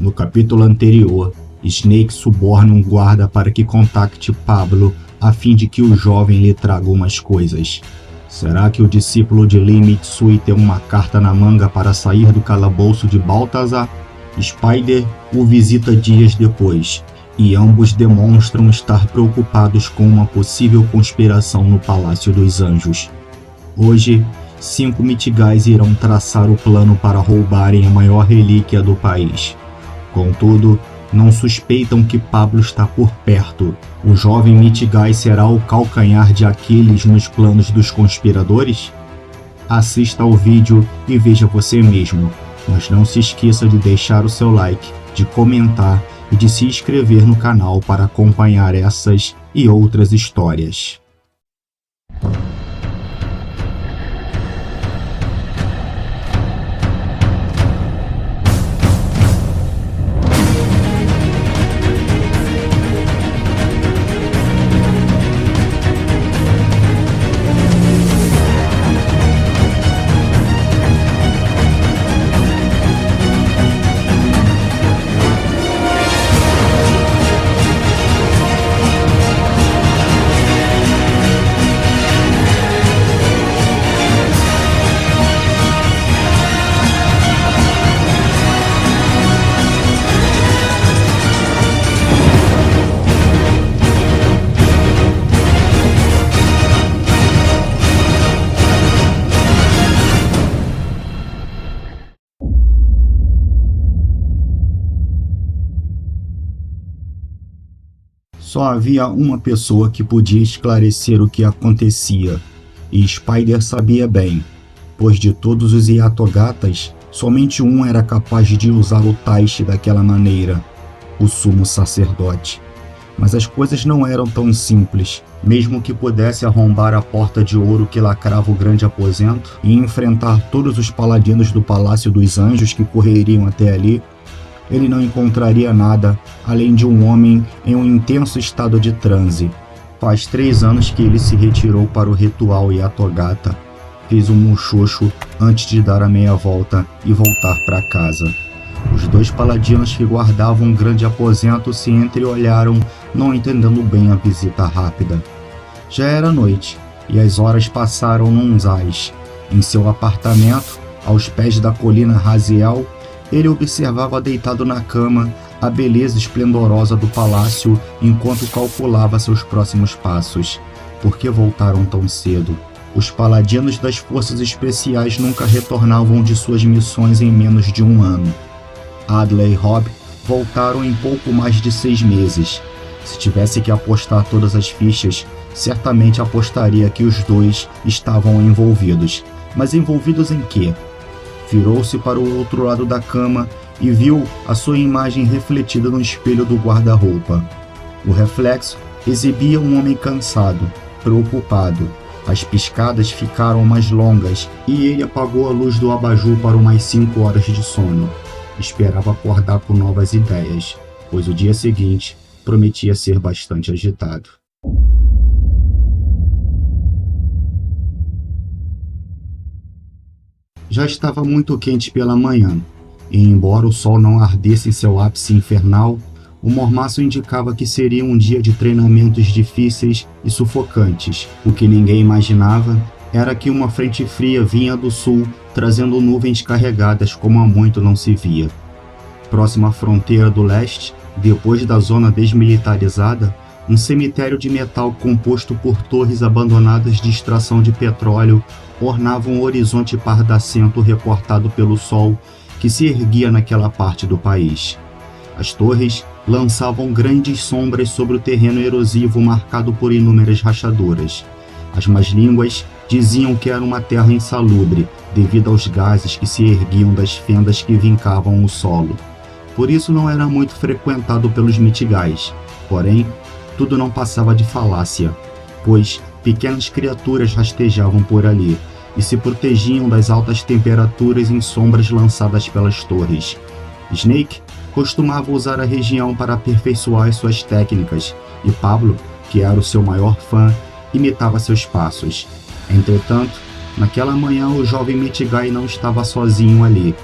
No capítulo anterior, Snake suborna um guarda para que contacte Pablo a fim de que o jovem lhe traga umas coisas. Será que o discípulo de Lin Mitsui tem uma carta na manga para sair do calabouço de Balthazar? Spider o visita dias depois, e ambos demonstram estar preocupados com uma possível conspiração no Palácio dos Anjos. Hoje, 5 Mitigais irão traçar o plano para roubarem a maior relíquia do país. Contudo, não suspeitam que Pablo está por perto. O jovem Mitigai será o calcanhar de Aquiles nos planos dos conspiradores? Assista ao vídeo e veja você mesmo, mas não se esqueça de deixar o seu like, de comentar e de se inscrever no canal para acompanhar essas e outras histórias. Só havia uma pessoa que podia esclarecer o que acontecia, e Spider sabia bem, pois de todos os Yatogatas, somente um era capaz de usar o Taishi daquela maneira, o sumo sacerdote. Mas as coisas não eram tão simples. Mesmo que pudesse arrombar a porta de ouro que lacrava o grande aposento e enfrentar todos os paladinos do Palácio dos Anjos que correriam até ali, ele não encontraria nada além de um homem em um intenso estado de transe. Faz 3 anos que ele se retirou para o ritual Yatogata, fez um muxoxo antes de dar a meia volta e voltar para casa. Os 2 paladinos que guardavam um grande aposento se entreolharam, não entendendo bem a visita rápida. Já era noite, e as horas passaram num zás. Em seu apartamento, aos pés da colina Raziel, ele observava deitado na cama a beleza esplendorosa do palácio enquanto calculava seus próximos passos. Por que voltaram tão cedo? Os paladinos das forças especiais nunca retornavam de suas missões em menos de 1 ano. Adley e Robb voltaram em pouco mais de 6 meses. Se tivesse que apostar todas as fichas, certamente apostaria que os 2 estavam envolvidos. Mas envolvidos em quê? Virou-se para o outro lado da cama e viu a sua imagem refletida no espelho do guarda-roupa. O reflexo exibia um homem cansado, preocupado. As piscadas ficaram mais longas e ele apagou a luz do abajur para umas 5 horas de sono. Esperava acordar com novas ideias, pois o dia seguinte prometia ser bastante agitado. Já estava muito quente pela manhã, e embora o sol não ardesse em seu ápice infernal, o mormaço indicava que seria um dia de treinamentos difíceis e sufocantes. O que ninguém imaginava era que uma frente fria vinha do sul, trazendo nuvens carregadas como há muito não se via. Próxima à fronteira do leste, depois da zona desmilitarizada, um cemitério de metal composto por torres abandonadas de extração de petróleo ornava um horizonte pardacento recortado pelo sol que se erguia naquela parte do país. As torres lançavam grandes sombras sobre o terreno erosivo marcado por inúmeras rachaduras. As más línguas diziam que era uma terra insalubre devido aos gases que se erguiam das fendas que vincavam o solo. Por isso não era muito frequentado pelos Mitigais. Porém, tudo não passava de falácia, pois pequenas criaturas rastejavam por ali e se protegiam das altas temperaturas em sombras lançadas pelas torres. Snake costumava usar a região para aperfeiçoar suas técnicas, e Pablo, que era o seu maior fã, imitava seus passos. Entretanto, naquela manhã o jovem Mitigai não estava sozinho ali.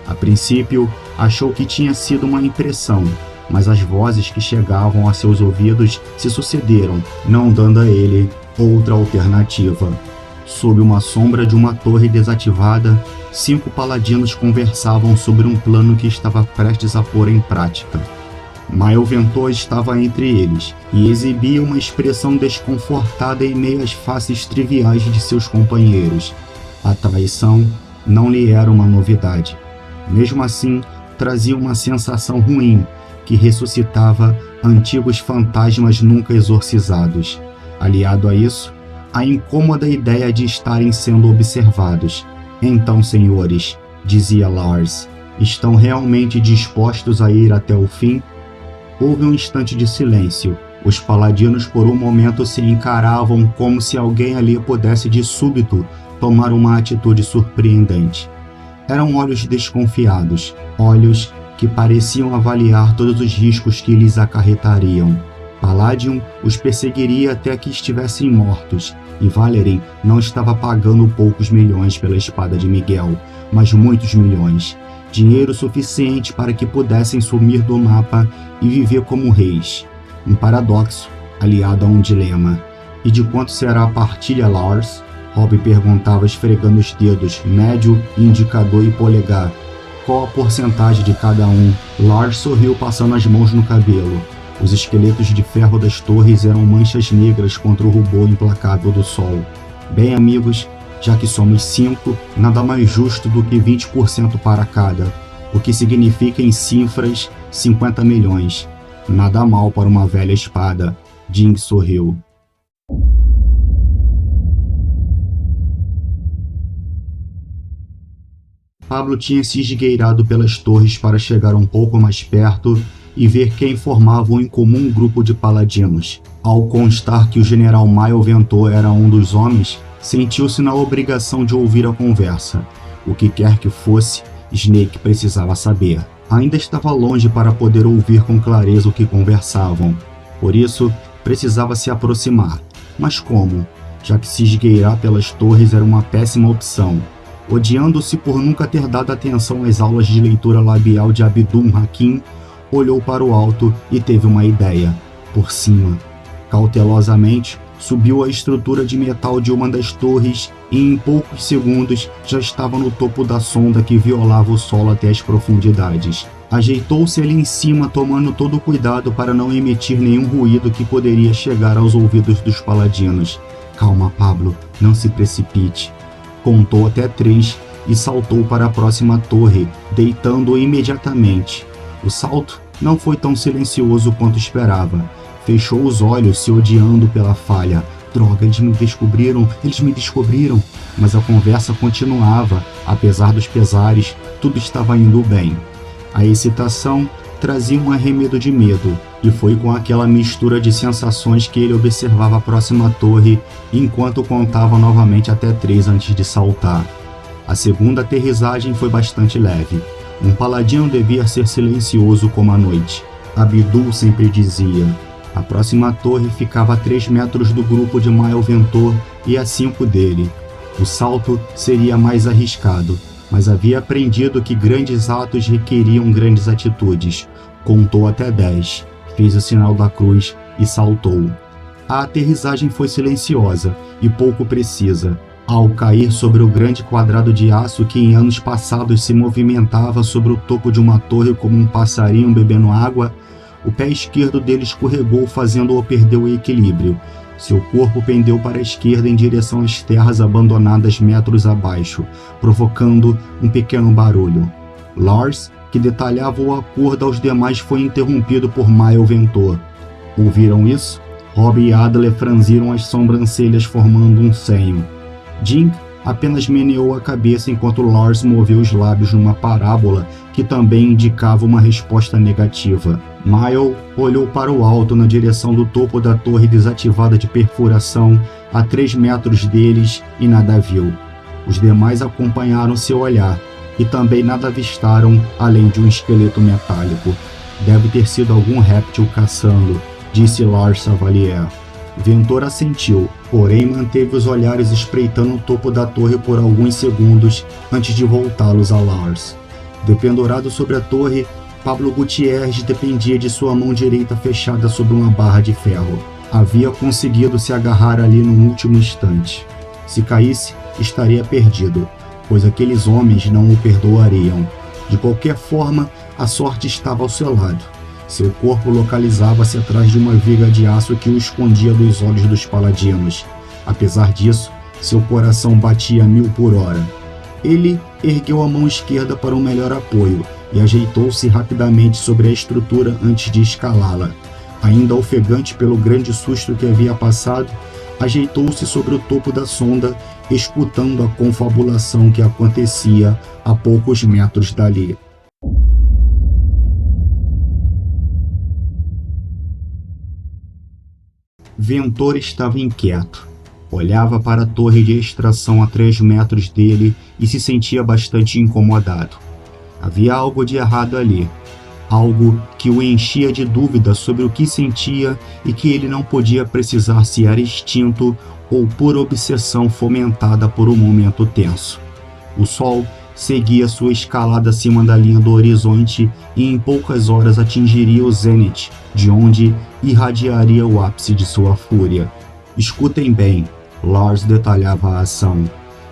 A princípio, Achou que tinha sido uma impressão, mas as vozes que chegavam a seus ouvidos se sucederam, não dando a ele outra alternativa. Sob uma sombra de uma torre desativada, 5 paladinos conversavam sobre um plano que estava prestes a pôr em prática. Mael Ventor estava entre eles e exibia uma expressão desconfortada em meio às faces triviais de seus companheiros. A traição não lhe era uma novidade. Mesmo assim, trazia uma sensação ruim que ressuscitava antigos fantasmas nunca exorcizados. Aliado a isso, a incômoda ideia de estarem sendo observados. Então, senhores, dizia Lars, estão realmente dispostos a ir até o fim? Houve um instante de silêncio. Os paladinos por um momento se encaravam como se alguém ali pudesse de súbito tomar uma atitude surpreendente. Eram olhos desconfiados, olhos que pareciam avaliar todos os riscos que lhes acarretariam. Palladium os perseguiria até que estivessem mortos, e Valerin não estava pagando poucos milhões pela espada de Miguel, mas muitos milhões. Dinheiro suficiente para que pudessem sumir do mapa e viver como reis. Um paradoxo, aliado a um dilema. E de quanto será a partilha, Lars? Robb perguntava esfregando os dedos, médio, indicador e polegar. Qual a porcentagem de cada um? Lars sorriu passando as mãos no cabelo. Os esqueletos de ferro das torres eram manchas negras contra o rubor implacável do sol. Bem, amigos, já que somos 5, nada mais justo do que 20% para cada, o que significa em cifras 50 milhões. Nada mal para uma velha espada. Jing sorriu. Pablo tinha se esgueirado pelas torres para chegar um pouco mais perto e ver quem formava um incomum grupo de paladinos. Ao constar que o general Mael Ventor era um dos homens, sentiu-se na obrigação de ouvir a conversa. O que quer que fosse, Snake precisava saber. Ainda estava longe para poder ouvir com clareza o que conversavam. Por isso, precisava se aproximar. Mas como? Já que se esgueirar pelas torres era uma péssima opção. Odiando-se por nunca ter dado atenção às aulas de leitura labial de Abdul Hakim, olhou para o alto e teve uma ideia. Por cima. Cautelosamente, subiu a estrutura de metal de uma das torres e em poucos segundos já estava no topo da sonda que violava o solo até as profundidades. Ajeitou-se ali em cima, tomando todo o cuidado para não emitir nenhum ruído que poderia chegar aos ouvidos dos paladinos. Calma, Pablo, não se precipite. Contou até 3 e saltou para a próxima torre, deitando-o imediatamente. O salto não foi tão silencioso quanto esperava. Fechou os olhos, se odiando pela falha. Droga, eles me descobriram. Mas a conversa continuava. Apesar dos pesares, tudo estava indo bem. A excitação trazia um arremedo de medo, e foi com aquela mistura de sensações que ele observava a próxima torre, enquanto contava novamente até 3 antes de saltar. A segunda aterrissagem foi bastante leve. Um paladino devia ser silencioso como a noite. Abdul sempre dizia. A próxima torre ficava a 3 metros do grupo de Mael Ventor e a 5 dele. O salto seria mais arriscado, mas havia aprendido que grandes atos requeriam grandes atitudes. Contou até 10, fez o sinal da cruz e saltou. A aterrissagem foi silenciosa e pouco precisa. Ao cair sobre o grande quadrado de aço que em anos passados se movimentava sobre o topo de uma torre como um passarinho bebendo água, o pé esquerdo dele escorregou, fazendo-o perder o equilíbrio. Seu corpo pendeu para a esquerda em direção às terras abandonadas metros abaixo, provocando um pequeno barulho. Lars, que detalhava o acordo aos demais, foi interrompido por Mael Ventor. Ouviram isso? Robb e Adler franziram as sobrancelhas formando um senho. Jing apenas meneou a cabeça enquanto Lars moveu os lábios numa parábola que também indicava uma resposta negativa. Mael olhou para o alto na direção do topo da torre desativada de perfuração a 3 metros deles e nada viu. Os demais acompanharam seu olhar e também nada avistaram além de um esqueleto metálico. Deve ter sido algum réptil caçando, disse Lars Savalier. Ventor assentiu, porém manteve os olhares espreitando o topo da torre por alguns segundos antes de voltá-los a Lars. Dependurado sobre a torre, Pablo Gutierrez dependia de sua mão direita fechada sobre uma barra de ferro. Havia conseguido se agarrar ali no último instante. Se caísse, estaria perdido, pois aqueles homens não o perdoariam. De qualquer forma, a sorte estava ao seu lado. Seu corpo localizava-se atrás de uma viga de aço que o escondia dos olhos dos paladinos. Apesar disso, seu coração batia a 1000 por hora. Ele ergueu a mão esquerda para um melhor apoio e ajeitou-se rapidamente sobre a estrutura antes de escalá-la. Ainda ofegante pelo grande susto que havia passado, ajeitou-se sobre o topo da sonda, escutando a confabulação que acontecia a poucos metros dali. Ventor estava inquieto. Olhava para a torre de extração a 3 metros dele e se sentia bastante incomodado. Havia algo de errado ali. Algo que o enchia de dúvida sobre o que sentia e que ele não podia precisar se era instinto ou por obsessão fomentada por um momento tenso. O sol seguia sua escalada acima da linha do horizonte e em poucas horas atingiria o zênite, de onde irradiaria o ápice de sua fúria. Escutem bem, Lars detalhava a ação.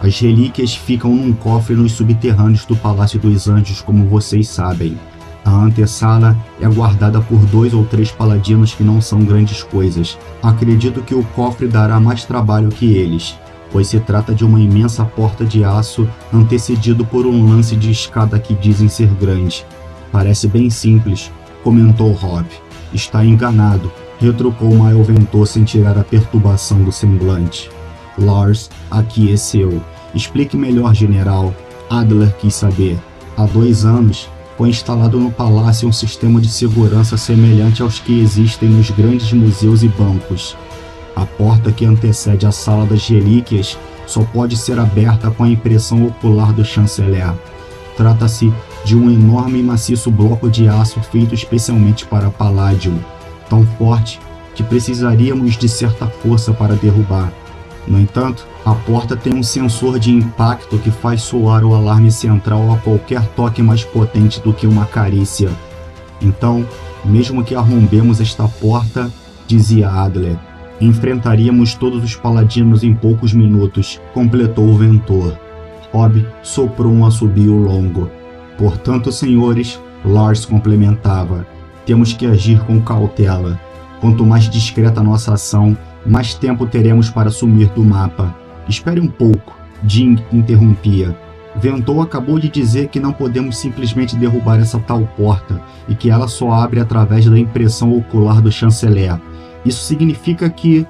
As relíquias ficam num cofre nos subterrâneos do Palácio dos Anjos, como vocês sabem. A antessala é guardada por 2 ou 3 paladinos que não são grandes coisas. Acredito que o cofre dará mais trabalho que eles, pois se trata de uma imensa porta de aço antecedido por um lance de escada que dizem ser grande. Parece bem simples, comentou Robb. Está enganado, retrucou Mael Ventor sem tirar a perturbação do semblante. Lars aqueceu. Explique melhor, general. Adler quis saber. Há 2 anos, foi instalado no palácio um sistema de segurança semelhante aos que existem nos grandes museus e bancos. A porta que antecede a Sala das Relíquias só pode ser aberta com a impressão ocular do chanceler. Trata-se de um enorme e maciço bloco de aço feito especialmente para Palladium, tão forte que precisaríamos de certa força para derrubar. No entanto, a porta tem um sensor de impacto que faz soar o alarme central a qualquer toque mais potente do que uma carícia. Então, mesmo que arrombemos esta porta, dizia Adler, enfrentaríamos todos os paladinos em poucos minutos, completou o Ventor. Robb soprou um assobio longo. Portanto, senhores, Lars complementava, temos que agir com cautela. Quanto mais discreta nossa ação, mais tempo teremos para sumir do mapa. Espere um pouco, Jing interrompia. Ventor acabou de dizer que não podemos simplesmente derrubar essa tal porta e que ela só abre através da impressão ocular do chanceler. Isso significa que...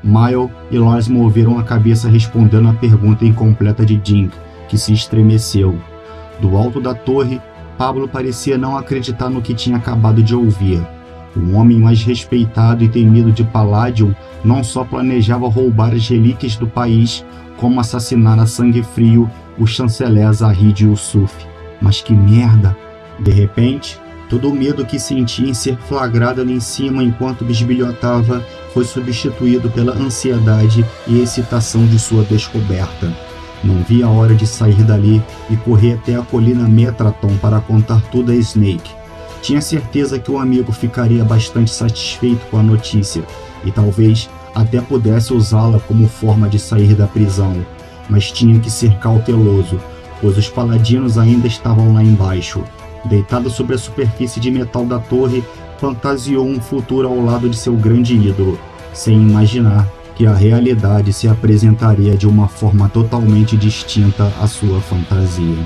Mael e Lars moveram a cabeça respondendo à pergunta incompleta de Jing, que se estremeceu. Do alto da torre, Pablo parecia não acreditar no que tinha acabado de ouvir. O homem mais respeitado e temido de Palladium não só planejava roubar as relíquias do país, como assassinar a sangue frio o chanceler Zahid Yusuf. Mas que merda! De repente, todo o medo que sentia em ser flagrado ali em cima enquanto bisbilhotava foi substituído pela ansiedade e excitação de sua descoberta. Não via a hora de sair dali e correr até a colina Metraton para contar tudo a Snake. Tinha certeza que o amigo ficaria bastante satisfeito com a notícia e talvez até pudesse usá-la como forma de sair da prisão, mas tinha que ser cauteloso, pois os paladinos ainda estavam lá embaixo. Deitado sobre a superfície de metal da torre, fantasiou um futuro ao lado de seu grande ídolo, sem imaginar que a realidade se apresentaria de uma forma totalmente distinta à sua fantasia.